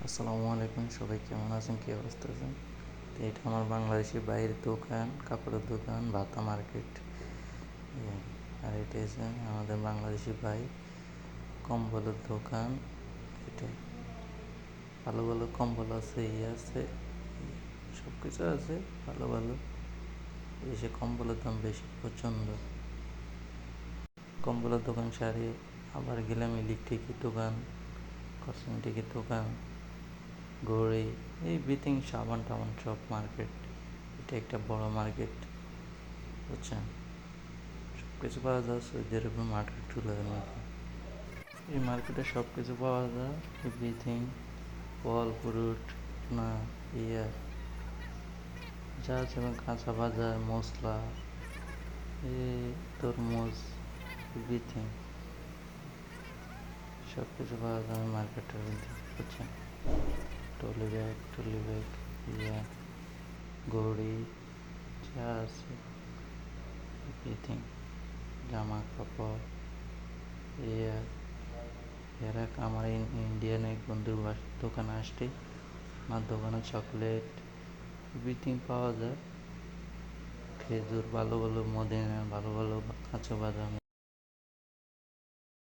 আসসালামু আলাইকুম, সবাই কেমন আছেন, কী অবস্থা আছেন? তো এটা আমার বাংলাদেশি বাইরের দোকান, কাপড়ের দোকান, ভাতা মার্কেট। আর এটা হচ্ছে আমাদের বাংলাদেশি ভাই কম্বলের দোকান। এটাই ভালো ভালো কম্বল আছে, আছে, সব কিছু আছে ভালো ভালো। এসে কম্বলের দাম বেশি প্রচণ্ড। কম্বলের দোকান সারি আবার গেলাম ইলেকট্রিকের দোকান, কসমেটিকের দোকান, ঘড়ি, এভরিথিং, সাবান টাবান সব মার্কেট। এটা একটা বড় মার্কেট, বুঝছেন? সব কিছু পাওয়া যায় সৌদি আরবের মার্কেটগুলোর মধ্যে। এই মার্কেটে সব কিছু পাওয়া যায়, এভরিথিং, ফল ফ্রুট, না, ইয়া, যা যেমন কাঁচা বাজার, মশলা, এই তরমুজ, এভরিথিং, সব কিছু পাওয়া যায় মার্কেটের মধ্যে, বুঝছেন? টলি ব্যাগ, ইয়া, ঘড়ি, যা আছে এভরিথিং, জামা কাপড়, ইয়া। এরা আমার ইন্ডিয়ান এক বন্ধুর দোকানে আসছে, আমার দোকানে চকলেট এভরিথিং পাওয়া যায়। খেজুর ভালো ভালো, মদিনার ভালো ভালো, কাঁচা বাদাম,